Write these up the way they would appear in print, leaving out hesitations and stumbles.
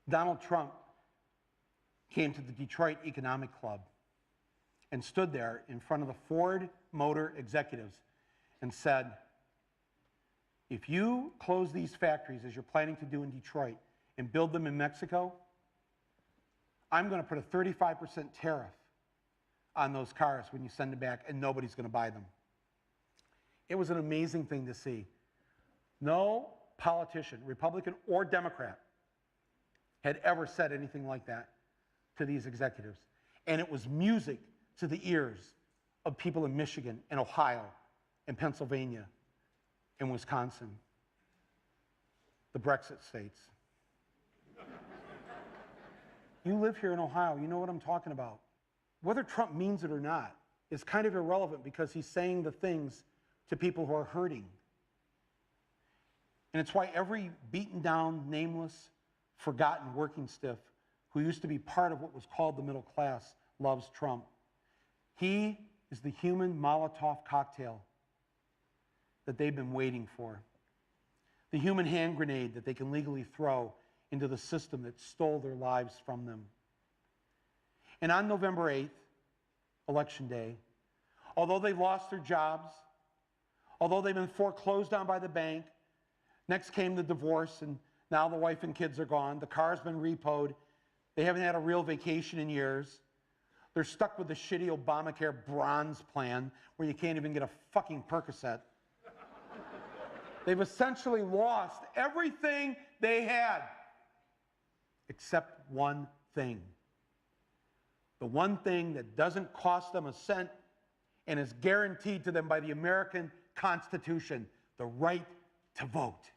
Donald Trump came to the Detroit Economic Club and stood there in front of the Ford Motor executives and said, if you close these factories as you're planning to do in Detroit and build them in Mexico, I'm going to put a 35% tariff on those cars when you send them back, and nobody's going to buy them. It was an amazing thing to see. No politician, Republican or Democrat, had ever said anything like that to these executives. And it was music to the ears of people in Michigan and Ohio and Pennsylvania and Wisconsin, the Brexit states. You live here in Ohio, you know what I'm talking about. Whether Trump means it or not is kind of irrelevant because he's saying the things to people who are hurting. And it's why every beaten down, nameless, forgotten working stiff who used to be part of what was called the middle class loves Trump. He is the human Molotov cocktail that they've been waiting for. The human hand grenade that they can legally throw into the system that stole their lives from them. And on November 8th, Election Day, although they've lost their jobs, although they've been foreclosed on by the bank, next came the divorce, and now the wife and kids are gone. The car's been repoed. They haven't had a real vacation in years. They're stuck with the shitty Obamacare bronze plan where you can't even get a fucking Percocet. They've essentially lost everything they had, except one thing. The one thing that doesn't cost them a cent and is guaranteed to them by the American Constitution, the right to vote.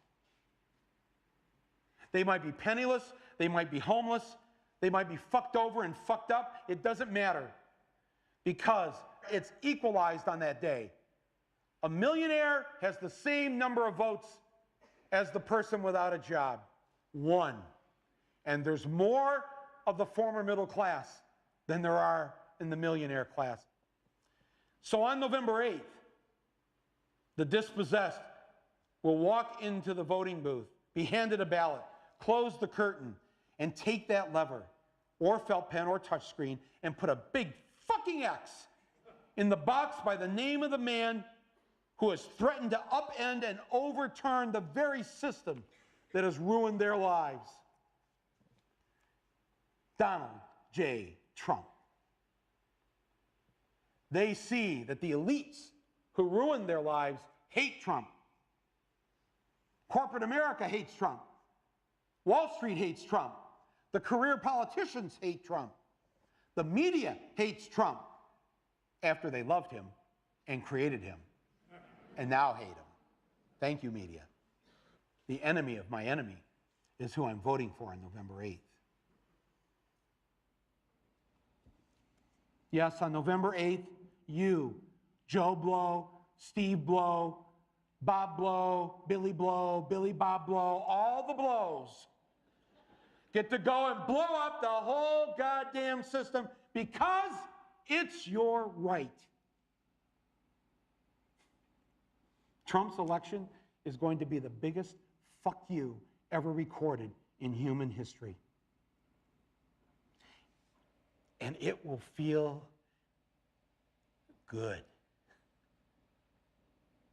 They might be penniless, they might be homeless, they might be fucked over and fucked up. It doesn't matter because it's equalized on that day. A millionaire has the same number of votes as the person without a job. One. And there's more of the former middle class than there are in the millionaire class. So on November 8th, the dispossessed will walk into the voting booth, be handed a ballot, close the curtain, and take that lever, or felt pen or touchscreen, and put a big fucking X in the box by the name of the man who has threatened to upend and overturn the very system that has ruined their lives. Donald J. Trump. They see that the elites who ruined their lives hate Trump. Corporate America hates Trump. Wall Street hates Trump. The career politicians hate Trump. The media hates Trump after they loved him and created him and now hate him. Thank you, media. The enemy of my enemy is who I'm voting for on November 8th. Yes, on November 8th, you, Joe Blow, Steve Blow, Bob Blow, Billy Bob Blow, all the blows get to go and blow up the whole goddamn system because it's your right. Trump's election is going to be the biggest fuck you ever recorded in human history. And it will feel good.